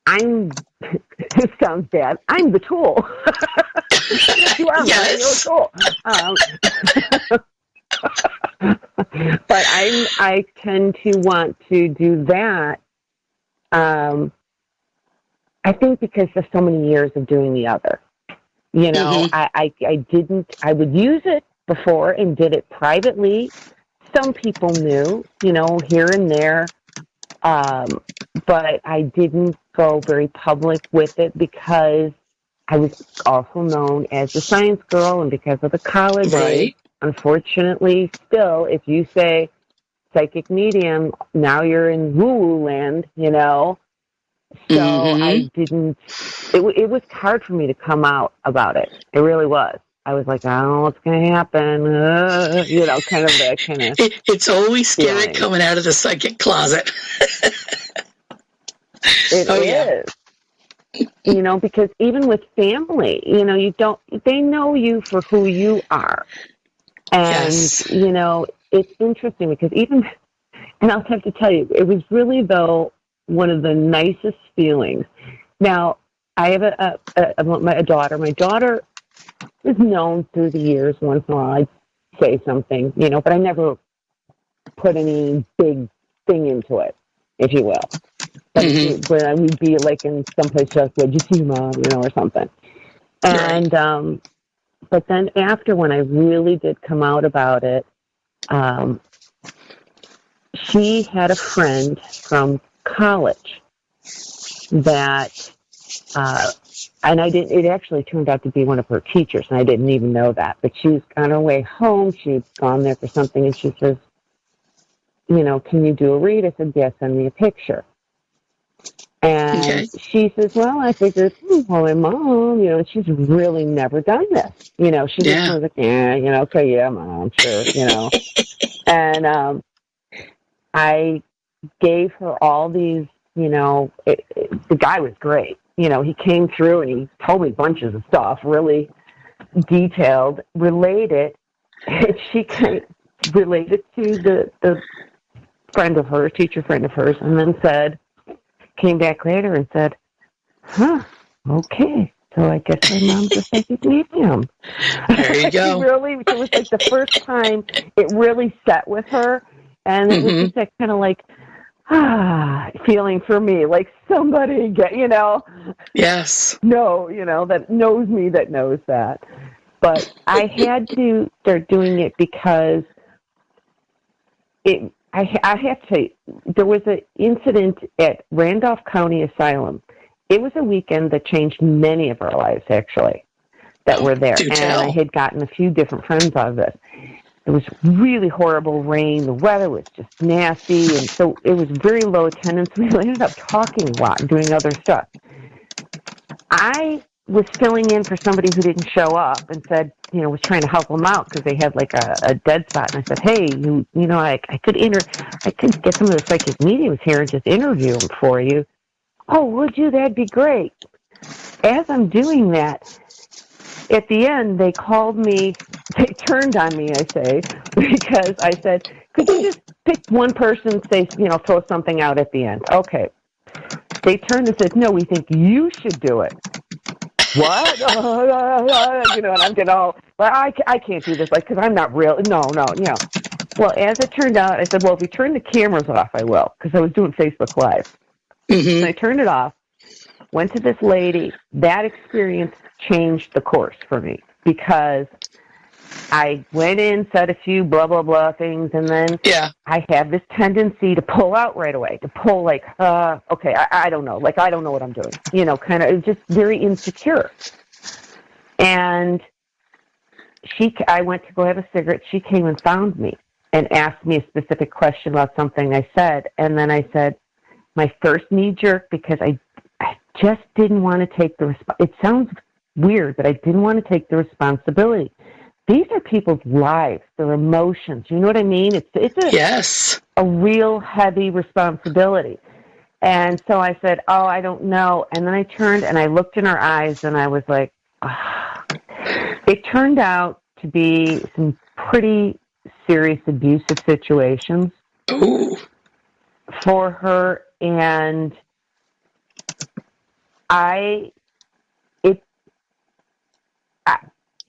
Speaker 3: this sounds bad, I'm the tool. You are
Speaker 2: yes.
Speaker 3: you're a tool. But I tend to want to do that. I think because there's so many years of doing the other,
Speaker 2: Mm-hmm.
Speaker 3: I would use it before and did it privately. Some people knew, here and there. But I didn't go very public with it because I was also known as the science girl, and because of the college.
Speaker 2: Right.
Speaker 3: Unfortunately, still, if you say psychic medium, now you're in woo-woo land, So I didn't, it was hard for me to come out about it. It really was. I was like, I don't know what's going to happen. Kind of that kind of.
Speaker 2: It's always scary
Speaker 3: feeling.
Speaker 2: coming out of the psychic closet.
Speaker 3: It is. Because even with family, they know you for who you are. And, it's interesting because and I'll have to tell you, it was really, though, one of the nicest feelings. Now, I have a daughter. My daughter was known through the years. Once in a while, I'd say something, but I never put any big thing into it, if you will. But when we'd be like in someplace like, did you see your mom, or something. And, but then after, when I really did come out about it, she had a friend from college that, and it actually turned out to be one of her teachers, and I didn't even know that. But she was on her way home. She'd gone there for something, and she says, can you do a read? I said, yes, send me a picture. And she says, well, I figured, well, my mom, she's really never done this. She just was like, okay, yeah, Mom, sure, And I gave her all these, the guy was great. He came through and he told me bunches of stuff, really detailed, related. And she kind of related to the friend of hers, teacher friend of hers, and then came back later and said, okay, so I guess my mom's a psychic medium.
Speaker 2: There you go.
Speaker 3: It was like the first time it really set with her, and it was just that kind of like, feeling for me, like somebody yes, that knows me, that knows that. But I had to start doing it because I have to say, there was an incident at Randolph County Asylum. It was a weekend that changed many of our lives, actually, that were there. And I had gotten a few different friends out of this. It was really horrible rain. The weather was just nasty. And so it was very low attendance. We ended up talking a lot and doing other stuff. I was filling in for somebody who didn't show up and said, was trying to help them out because they had like a dead spot. And I said, hey, I could get some of the psychic mediums here and just interview them for you. Oh, would you? That'd be great. As I'm doing that, at the end, they called me, they turned on me, I say, because I said, could you just pick one person, say, throw something out at the end? Okay. They turned and said, no, we think you should do it. What? And I'm getting all, well, I can't do this, because I'm not real. No. Well, as it turned out, I said, well, if you turn the cameras off, I will, because I was doing Facebook Live. And I turned it off, went to this lady. That experience changed the course for me, because I went in, said a few blah, blah, blah things, and then I have this tendency to pull out right away, to pull like, okay, I don't know. Like, I don't know what I'm doing. Kind of just very insecure. And I went to go have a cigarette. She came and found me and asked me a specific question about something I said. And then I said, my first knee-jerk, because I just didn't want to take the it sounds weird, but I didn't want to take the responsibility. These are people's lives, their emotions. You know what I mean? It's a real heavy responsibility. And so I said, oh, I don't know. And then I turned and I looked in her eyes and I was like, It turned out to be some pretty serious abusive situations for her. And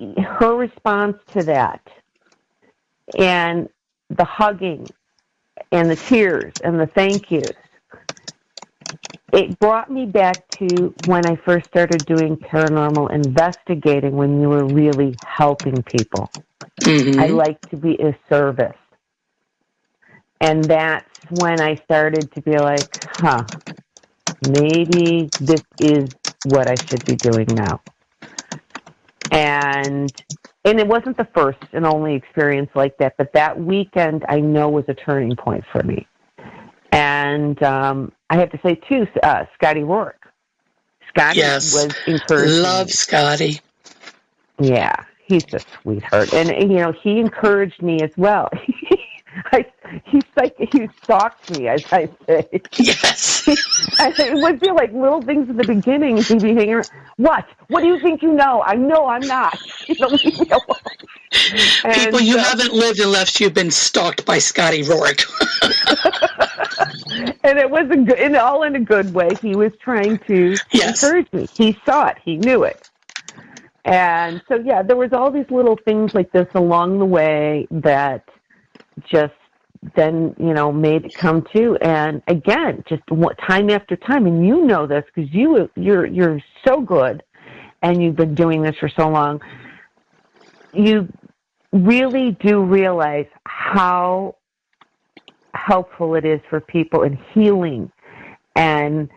Speaker 3: her response to that, and the hugging and the tears and the thank yous, it brought me back to when I first started doing paranormal investigating, when you were really helping people. I like to be of service. And that's when I started to be like, maybe this is what I should be doing now. And it wasn't the first and only experience like that, but that weekend I know was a turning point for me. And I have to say, too, Scotty Rourke. Scotty was encouraging.
Speaker 2: Love Scotty.
Speaker 3: Yeah, he's a sweetheart. And, he encouraged me as well. He stalked me, as I say.
Speaker 2: Yes.
Speaker 3: It would be like little things in the beginning. He'd be hanging around. What? What do you think you know? I know I'm not. Leave me alone.
Speaker 2: People, you haven't lived unless you've been stalked by Scotty Rourke.
Speaker 3: And it was all in a good way. He was trying to encourage me. He saw it. He knew it. And so, yeah, there was all these little things like this along the way that just then, made it come to. And again, just time after time, and you know this because you're so good and you've been doing this for so long, you really do realize how helpful it is for people in healing. And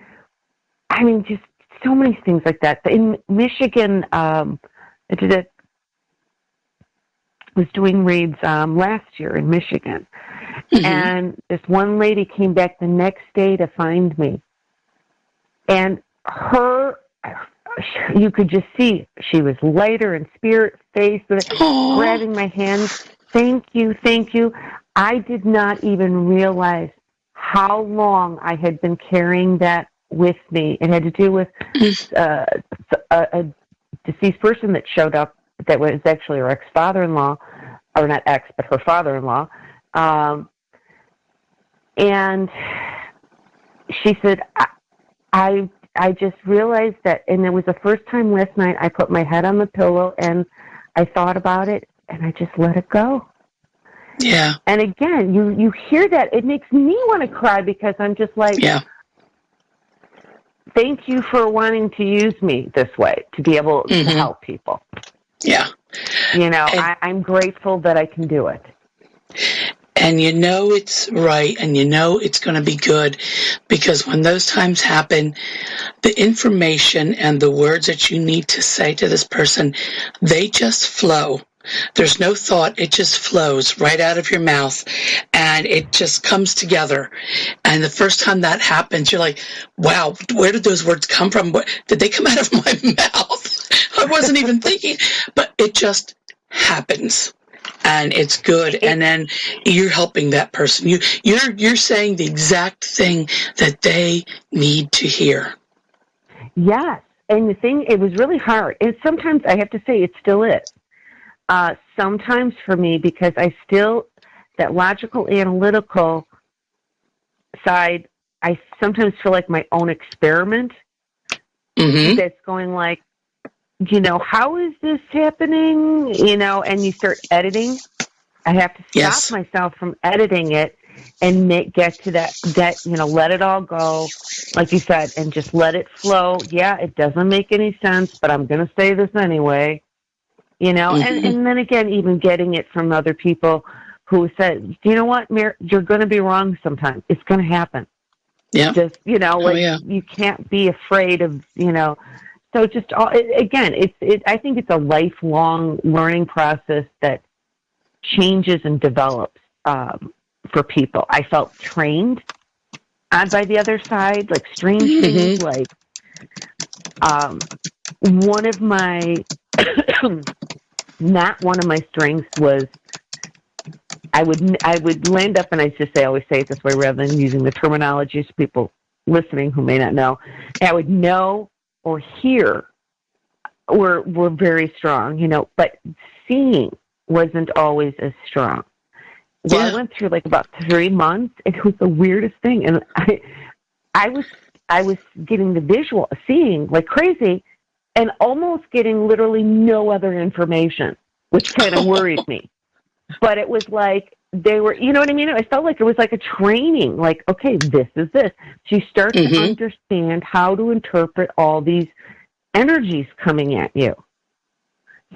Speaker 3: I mean, just so many things like that. In Michigan, I was doing reads last year in Michigan. Mm-hmm. And this one lady came back the next day to find me. And you could just see she was lighter in spirit, face, grabbing my hand. Thank you, thank you. I did not even realize how long I had been carrying that with me. It had to do with a deceased person that showed up that was actually her ex-father-in-law, or not ex, but her father-in-law. And she said, I just realized that, and it was the first time last night I put my head on the pillow and I thought about it and I just let it go.
Speaker 2: Yeah.
Speaker 3: And again, you hear that, it makes me want to cry because I'm just like,
Speaker 2: yeah.
Speaker 3: Thank you for wanting to use me this way to be able to help people.
Speaker 2: Yeah.
Speaker 3: I'm grateful that I can do it.
Speaker 2: And it's right, and it's going to be good, because when those times happen, the information and the words that you need to say to this person, they just flow. There's no thought. It just flows right out of your mouth, and it just comes together. And the first time that happens, you're like, wow, where did those words come from? Did they come out of my mouth? I wasn't even thinking, but it just happens. And it's good, and then you're helping that person. You're saying the exact thing that they need to hear.
Speaker 3: Yes, and the thing, it was really hard. And sometimes I have to say it still is. Sometimes for me, because that logical, analytical side, I sometimes feel like my own experiment that's going like, how is this happening? And you start editing. I have to stop myself from editing it and get to that, let it all go, like you said, and just let it flow. Yeah, it doesn't make any sense, but I'm going to say this anyway, and then again, even getting it from other people who said, you know what, you're going to be wrong sometimes. It's going to happen.
Speaker 2: Yeah.
Speaker 3: Just, you can't be afraid of, So just again, I think it's a lifelong learning process that changes and develops for people. I felt trained by the other side, like strange things, like one of my not one of my strengths was I would land up, and I always say it this way rather than using the terminology to people listening who may not know. I would know or hear were very strong, but seeing wasn't always as strong. Well, I went through like about 3 months. It was the weirdest thing, and I was getting the visual, seeing like crazy, and almost getting literally no other information, which kind of worried me. But it was like they were, you know what I mean? I felt like it was like a training, like, okay, this is this. So you start to understand how to interpret all these energies coming at you.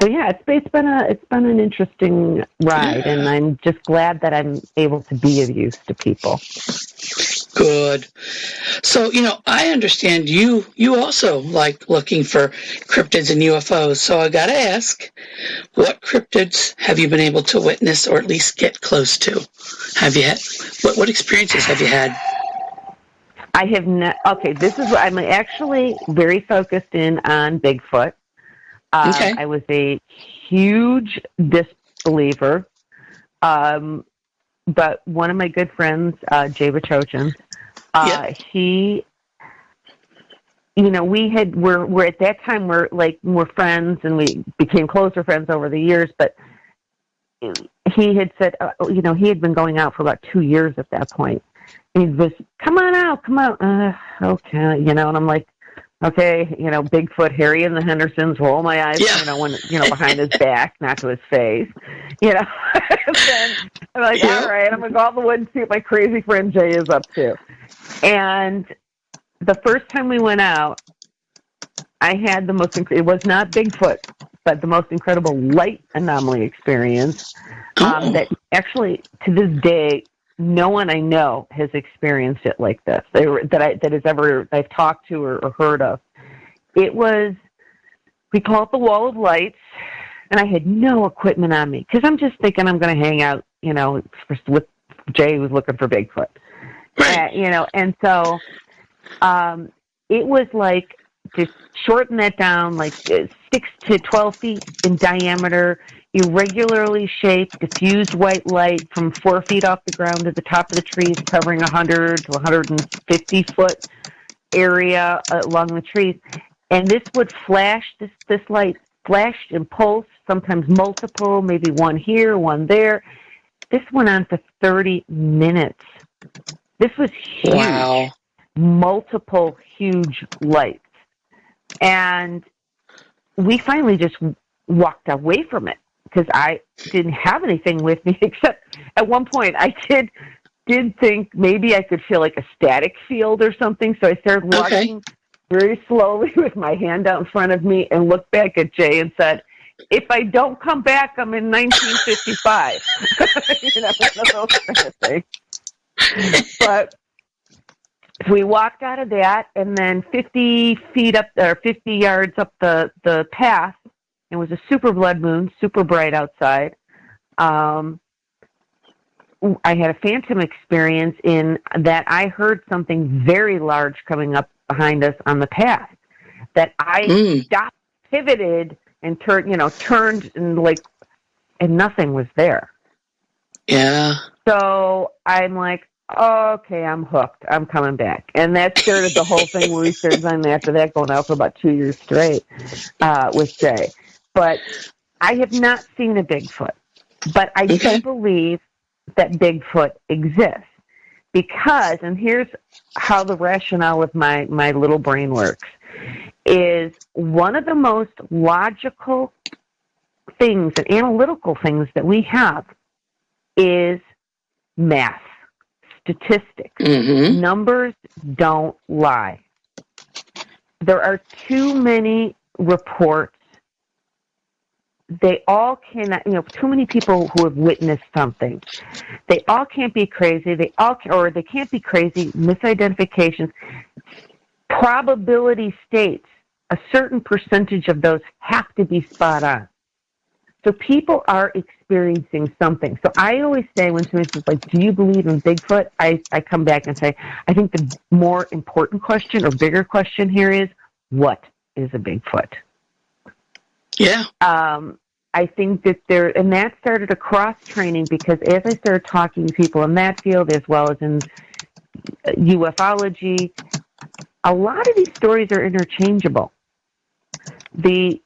Speaker 3: So yeah, it's been an interesting ride, and I'm just glad that I'm able to be of use to people.
Speaker 2: Good. So, I understand you also like looking for cryptids and UFOs. So I got to ask, what cryptids have you been able to witness or at least get close to? Have you had, what experiences have you had?
Speaker 3: I have not. Okay, this is what I'm actually very focused in on Bigfoot.
Speaker 2: Okay.
Speaker 3: I was a huge disbeliever. But one of my good friends, Jay Bachochin, he, we're at that time we're friends, and we became closer friends over the years. But he had said, he had been going out for about 2 years at that point. And he was, come on out. Okay, and I'm like, Okay, Bigfoot, Harry and the Hendersons, roll my eyes, when, behind his back, not to his face, Then I'm like, all right, I'm going to go out in the woods and see what my crazy friend Jay is up to. And the first time we went out, I had it was not Bigfoot, but the most incredible light anomaly experience that actually, to this day, no one I know has experienced it like this I've talked to or heard of. It was, we call it the wall of lights, and I had no equipment on me because I'm just thinking I'm going to hang out, with Jay who's looking for Bigfoot, and so it was like, just shorten that down, like 6 to 12 feet in diameter, irregularly shaped, diffused white light from 4 feet off the ground to the top of the trees, covering 100 to 150 foot area along the trees. And this would flash, this light flashed and pulsed, sometimes multiple, maybe one here, one there. This went on for 30 minutes. This was huge.
Speaker 2: Wow.
Speaker 3: Multiple huge lights. And we finally just walked away from it because I didn't have anything with me, except at one point I did think maybe I could feel like a static field or something. So I started walking very slowly with my hand out in front of me and looked back at Jay and said, if I don't come back, I'm in 1955. Those kind of things. But we walked out of that, and then 50 feet up, or 50 yards up the path, it was a super blood moon, super bright outside. I had a phantom experience in that I heard something very large coming up behind us on the path, that I stopped, pivoted, and turned and nothing was there.
Speaker 2: Yeah.
Speaker 3: So I'm like, okay, I'm hooked. I'm coming back. And that started the whole thing where we started on after that, going out for about 2 years straight with Jay. But I have not seen a Bigfoot. But I do believe that Bigfoot exists. Because, and here's how the rationale of my little brain works, is one of the most logical things and analytical things that we have is math. Statistics. Numbers don't lie. There are too many reports. They all cannot, too many people who have witnessed something. They all can't be crazy. They can't be crazy. Misidentifications. Probability states a certain percentage of those have to be spot on. So people are experiencing something. So I always say when somebody says, like, do you believe in Bigfoot? I come back and say, I think the more important question or bigger question here is, what is a Bigfoot?
Speaker 2: Yeah.
Speaker 3: I think that and that started a cross-training because as I started talking to people in that field as well as in ufology, a lot of these stories are interchangeable. A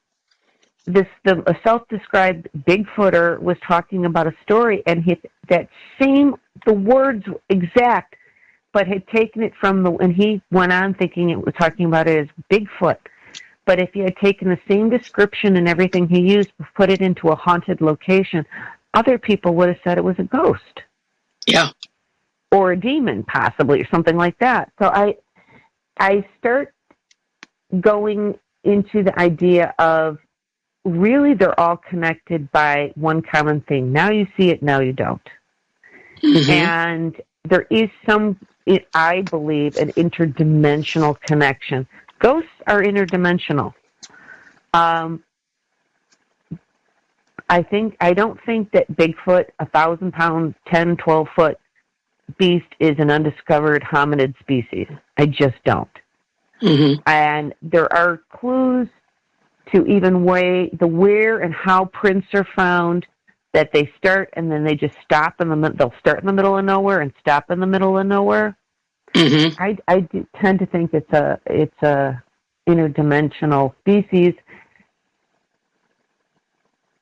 Speaker 3: self-described Bigfooter was talking about a story, and the words exact, but had taken it and he went on thinking it was talking about it as Bigfoot. But if he had taken the same description and everything he used, put it into a haunted location, other people would have said it was a ghost.
Speaker 2: Yeah.
Speaker 3: Or a demon, possibly, or something like that. So I start going into the idea of, really, they're all connected by one common thing. Now you see it, now you don't. And there is I believe, an interdimensional connection. Ghosts are interdimensional. I don't think that Bigfoot, 1,000-pound, 10, 12-foot beast is an undiscovered hominid species. I just don't. And there are clues to even where and how prints are found, that they start and then they just stop in the middle. They'll start in the middle of nowhere and stop in the middle of nowhere. I do tend to think it's a interdimensional species.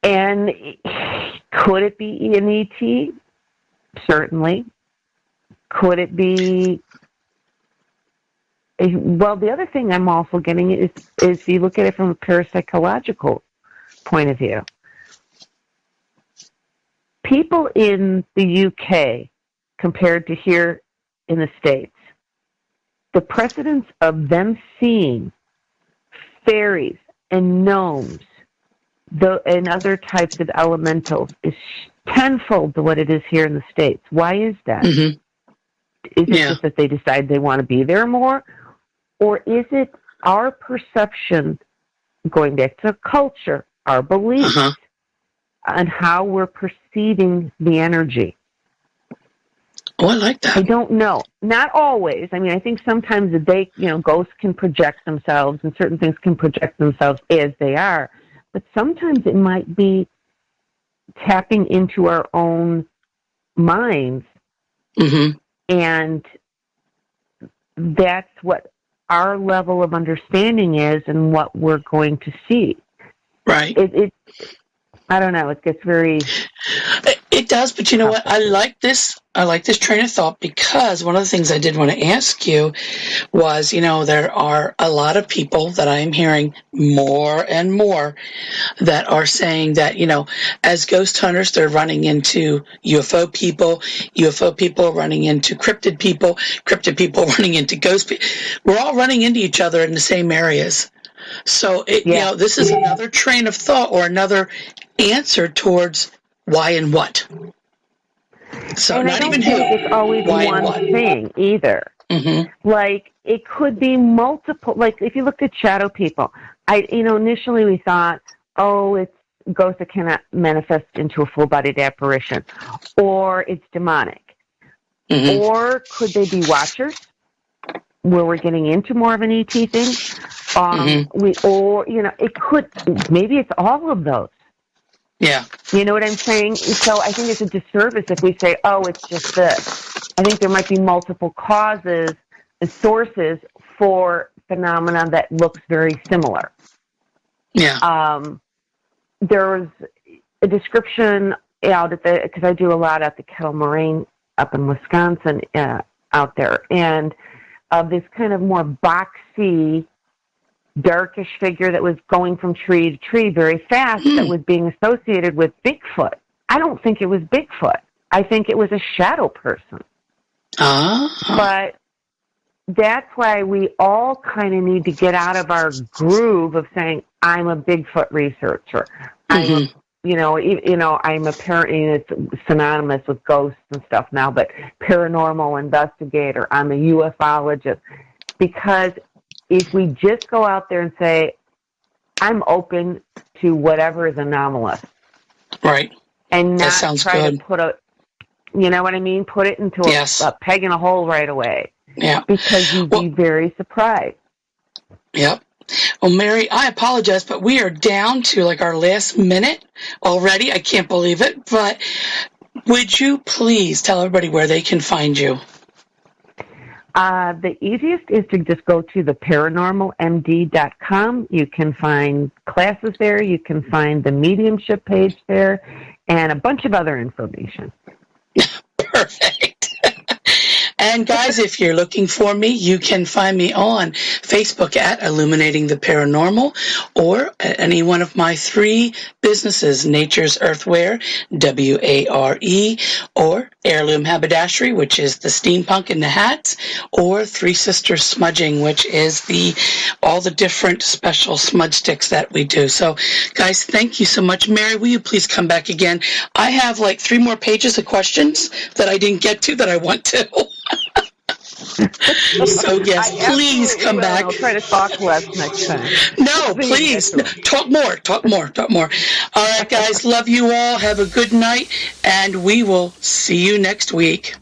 Speaker 3: And could it be an ET? Certainly. Could it be Well, the other thing I'm also getting is if you look at it from a parapsychological point of view, people in the UK compared to here in the States, the precedence of them seeing fairies and gnomes and other types of elementals is tenfold to what it is here in the States. Why is that?
Speaker 2: Mm-hmm.
Speaker 3: Is it just that they decide they want to be there more? Or is it our perception, going back to culture, our beliefs, on how we're perceiving the energy?
Speaker 2: Oh, I like that.
Speaker 3: I don't know. Not always. I mean, I think sometimes ghosts can project themselves and certain things can project themselves as they are. But sometimes it might be tapping into our own minds.
Speaker 2: Mm-hmm.
Speaker 3: And that's what our level of understanding is and what we're going to see.
Speaker 2: Right.
Speaker 3: I don't know. It gets very...
Speaker 2: It does, but you know what? I like this train of thought, because one of the things I did want to ask you was, there are a lot of people that I am hearing more and more that are saying that, as ghost hunters, they're running into UFO people running into cryptid people running into ghost people. We're all running into each other in the same areas. So, this is another train of thought or another answer towards why and what. So
Speaker 3: and
Speaker 2: not
Speaker 3: I don't
Speaker 2: even
Speaker 3: think
Speaker 2: who,
Speaker 3: it's always one thing either.
Speaker 2: Mm-hmm.
Speaker 3: Like, it could be multiple. Like, if you looked at shadow people, initially we thought, it's ghosts that cannot manifest into a full-bodied apparition, or it's demonic.
Speaker 2: Mm-hmm.
Speaker 3: Or could they be watchers, where we're getting into more of an ET thing? It could, maybe it's all of those.
Speaker 2: Yeah.
Speaker 3: You know what I'm saying? So I think it's a disservice if we say, it's just this. I think there might be multiple causes and sources for phenomena that looks very similar.
Speaker 2: Yeah.
Speaker 3: There was a description out at because I do a lot at the Kettle Moraine up in Wisconsin out there, and of this kind of more boxy, darkish figure that was going from tree to tree very fast that was being associated with Bigfoot. I don't think it was Bigfoot. I think it was a shadow person. But that's why we all kind of need to get out of our groove of saying, I'm a Bigfoot researcher. I'm I'm a parent, it's synonymous with ghosts and stuff now, but paranormal investigator. I'm a ufologist. Because if we just go out there and say, I'm open to whatever is anomalous.
Speaker 2: Right.
Speaker 3: And not try
Speaker 2: good.
Speaker 3: to put you know what I mean? Put it into a peg in a hole right away.
Speaker 2: Yeah.
Speaker 3: Because you'd be very surprised.
Speaker 2: Yep. Well, Mary, I apologize, but we are down to our last minute already. I can't believe it. But would you please tell everybody where they can find you?
Speaker 3: The easiest is to just go to the paranormalmd.com. You can find classes there. You can find the mediumship page there and a bunch of other information.
Speaker 2: Perfect. And guys, if you're looking for me, you can find me on Facebook at Illuminating the Paranormal, or at any one of my 3 businesses, Nature's Earthware, WARE, or Heirloom Haberdashery, which is the steampunk and the hats, or Three Sisters Smudging, which is all the different special smudge sticks that we do. So, guys, thank you so much. Mary, will you please come back again? I have 3 more pages of questions that I didn't get to that I want to. So, yes, please come back.
Speaker 3: I'll try to talk less next time.
Speaker 2: No, please. Talk more. All right, guys, love you all. Have a good night, and we will see you next week.